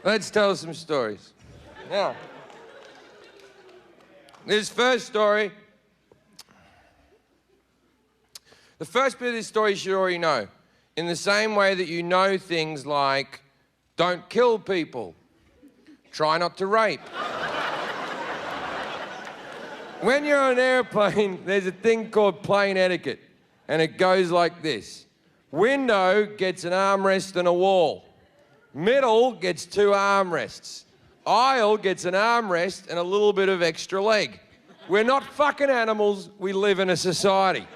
Let's tell some stories. Now, this first story, the first bit of this story you should already know. In the same way that you know things like, don't kill people, try not to rape. When you're on an airplane, there's a thing called plane etiquette, and it goes like this. Window gets an armrest and a wall. Middle gets 2 armrests. Aisle gets an armrest and a little bit of extra leg. We're not fucking animals, we live in a society.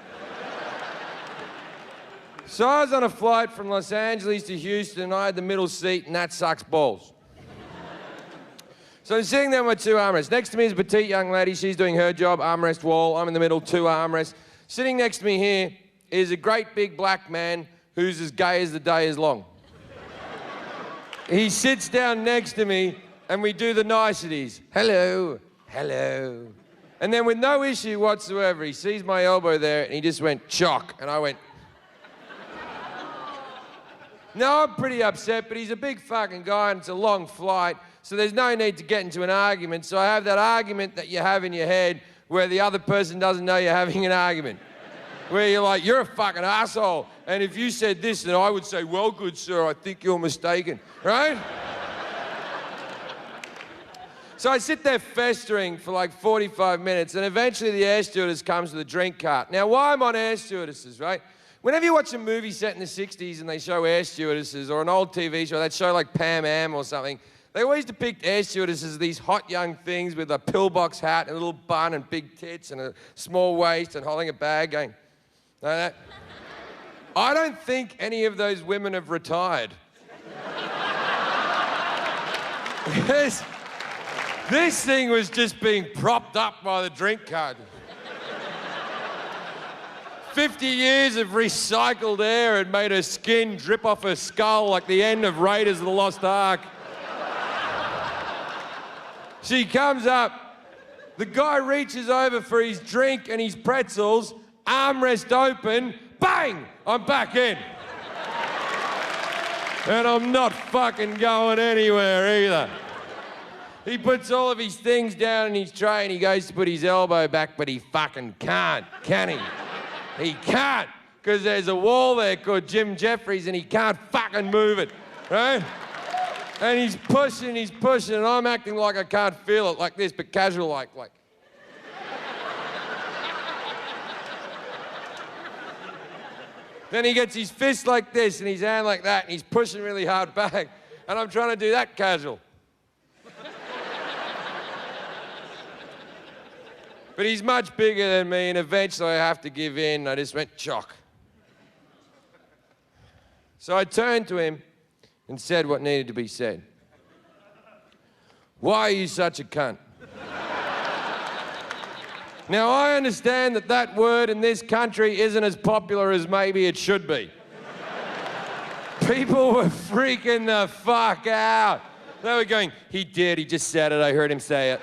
So I was on a flight from Los Angeles to Houston, and I had the middle seat, and that sucks balls. So I'm sitting there with 2 armrests. Next to me is a petite young lady. She's doing her job, armrest wall. I'm in the middle, 2 armrests. Sitting next to me here is a great big black man who's as gay as the day is long. He sits down next to me, and we do the niceties. Hello, hello. And then with no issue whatsoever, he sees my elbow there, and he just went, chock. And I went... Now, I'm pretty upset, but he's a big fucking guy, and it's a long flight. So there's no need to get into an argument. So I have that argument that you have in your head where the other person doesn't know you're having an argument. Where you're like, you're a fucking asshole. And if you said this, then I would say, well, good sir, I think you're mistaken, right? So I sit there festering for like 45 minutes, and eventually the air stewardess comes with a drink cart. Now, why I'm on air stewardesses, right? Whenever you watch a movie set in the 60s and they show air stewardesses, or an old TV show, they'd show like Pam Am or something, they always depict air stewardesses as these hot young things with a pillbox hat and a little bun and big tits and a small waist and holding a bag going, like that. I don't think any of those women have retired. This thing was just being propped up by the drink cart. 50 years of recycled air had made her skin drip off her skull like the end of Raiders of the Lost Ark. She comes up, the guy reaches over for his drink and his pretzels, armrest open, bang, I'm back in. And I'm not fucking going anywhere either. He puts all of his things down in his tray and he goes to put his elbow back, but he fucking can't, can he? He can't, because there's a wall there called Jim Jeffries and he can't fucking move it, right? And he's pushing, and I'm acting like I can't feel it, like this, but casual like. Then he gets his fist like this and his hand like that, and he's pushing really hard back, and I'm trying to do that casual. But he's much bigger than me, and eventually I have to give in. I just went, chock. So I turned to him and said what needed to be said. Why are you such a cunt? Now, I understand that that word in this country isn't as popular as maybe it should be. People were freaking the fuck out. They were going, he just said it, I heard him say it.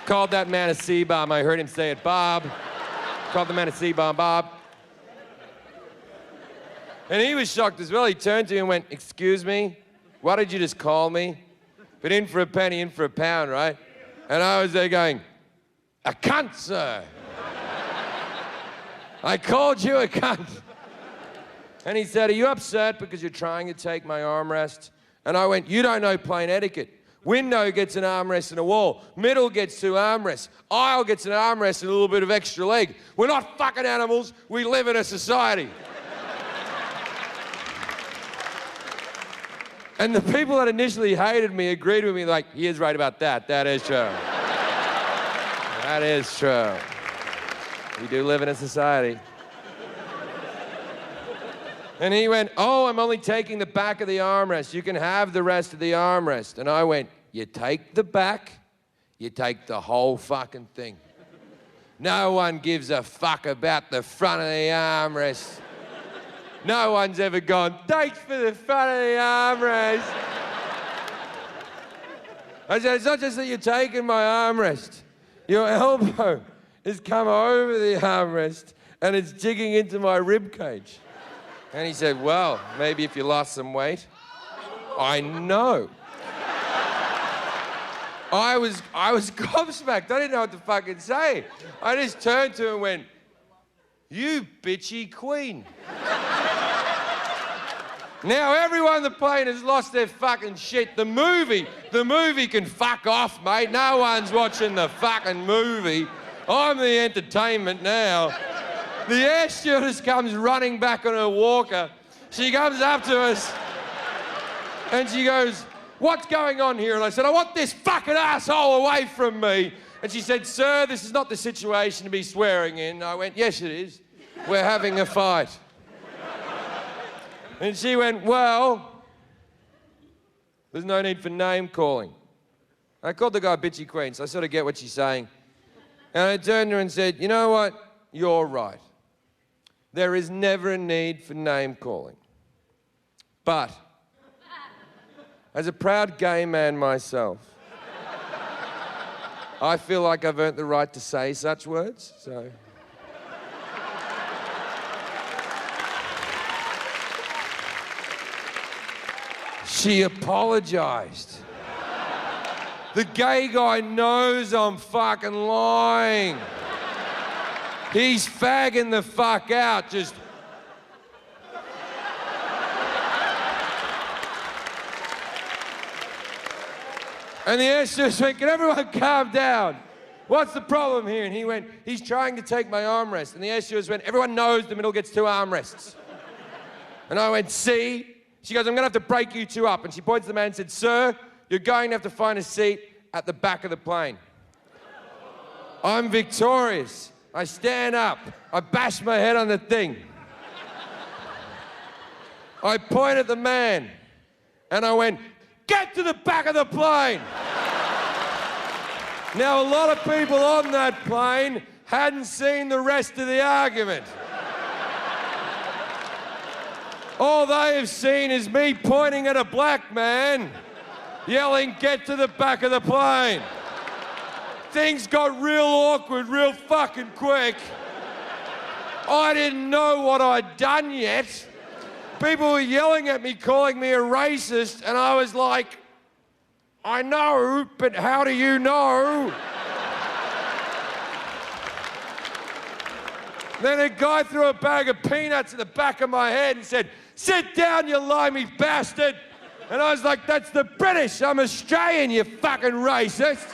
Called that man a C-bomb, I heard him say it, Bob. Called the man a C-bomb, Bob. And he was shocked as well. He turned to me and went, excuse me, what did you just call me? But in for a penny, in for a pound, right? And I was there going, a cunt, sir. I called you a cunt. And he said, are you upset because you're trying to take my armrest? And I went, you don't know plane etiquette. Window gets an armrest and a wall. Middle gets 2 armrests. Aisle gets an armrest and a little bit of extra leg. We're not fucking animals. We live in a society. And the people that initially hated me agreed with me like, he is right about that. That is true. That is true. We do live in a society. And he went, oh, I'm only taking the back of the armrest. You can have the rest of the armrest. And I went, you take the back, you take the whole fucking thing. No one gives a fuck about the front of the armrest. No one's ever gone, thanks for the front of the armrest. I said, it's not just that you're taking my armrest. Your elbow has come over the armrest and it's digging into my rib cage. And he said, well, maybe if you lost some weight. I know. I was gobsmacked. I didn't know what to fucking say. I just turned to her and went, "You bitchy queen." Now everyone on the plane has lost their fucking shit. The movie can fuck off, mate. No one's watching the fucking movie. I'm the entertainment now. The air stewardess comes running back on her walker. She comes up to us and she goes, "What's going on here?" And I said, "I want this fucking asshole away from me." And she said, "Sir, this is not the situation to be swearing in." I went, "Yes, it is. We're having a fight." And she went, "Well, there's no need for name calling." I called the guy bitchy queen, so I sort of get what she's saying. And I turned to her and said, "You know what? You're right. There is never a need for name calling. But as a proud gay man myself, I feel like I've earned the right to say such words, so..." She apologized. The gay guy knows I'm fucking lying. He's fagging the fuck out, just... And the air stewardess went, "Can everyone calm down? What's the problem here?" And he went, "He's trying to take my armrest." And the air stewardess went, "Everyone knows the middle gets 2 armrests." And I went, "See?" She goes, "I'm gonna have to break you 2 up." And she points to the man and said, "Sir, you're going to have to find a seat at the back of the plane." I'm victorious. I stand up. I bash my head on the thing. I point at the man and I went, "Get to the back of the plane." Now, a lot of people on that plane hadn't seen the rest of the argument. All they have seen is me pointing at a black man, yelling, "Get to the back of the plane." Things got real awkward real fucking quick. I didn't know what I'd done yet. People were yelling at me, calling me a racist, and I was like, "I know, but how do you know?" Then a guy threw a bag of peanuts at the back of my head and said, "Sit down, you limey bastard." And I was like, "That's the British. I'm Australian, you fucking racist."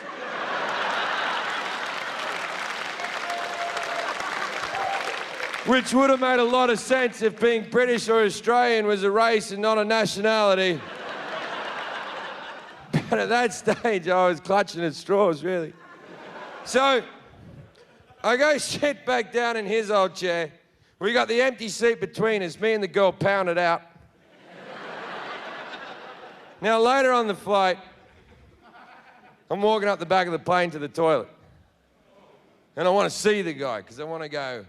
Which would have made a lot of sense if being British or Australian was a race and not a nationality. But at that stage, I was clutching at straws, really. So I go sit back down in his old chair. We got the empty seat between us. Me and the girl pounded out. Now, later on the flight, I'm walking up the back of the plane to the toilet. And I want to see the guy, because I want to go...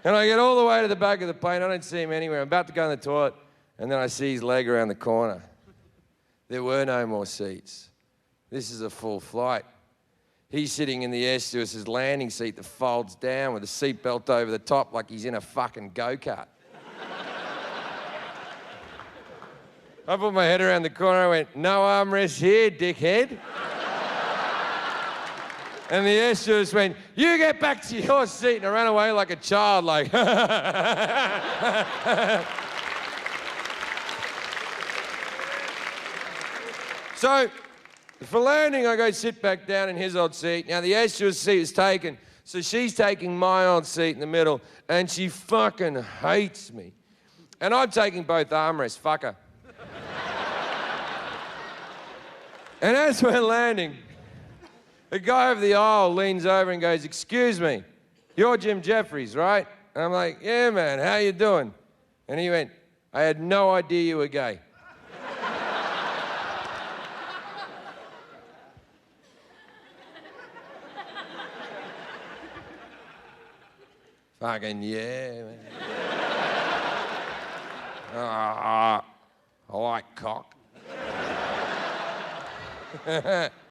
And I get all the way to the back of the plane. I don't see him anywhere. I'm about to go in the toilet, and then I see his leg around the corner. There were no more seats. This is a full flight. He's sitting in the air stewardess's landing seat that folds down with a seatbelt over the top like he's in a fucking go-kart. I put my head around the corner. I went, "No armrest here, dickhead." And the air stewardess went, "You get back to your seat." And I ran away like a child, like... So, for landing, I go sit back down in his old seat. Now, the air stewardess seat is taken, so she's taking my old seat in the middle, and she fucking hates me. And I'm taking both armrests, fuck her. And as we're landing, the guy over the aisle leans over and goes, "Excuse me, you're Jim Jeffries, right?" And I'm like, "Yeah, man, how you doing?" And he went, "I had no idea you were gay." Fucking yeah, man. I like cock.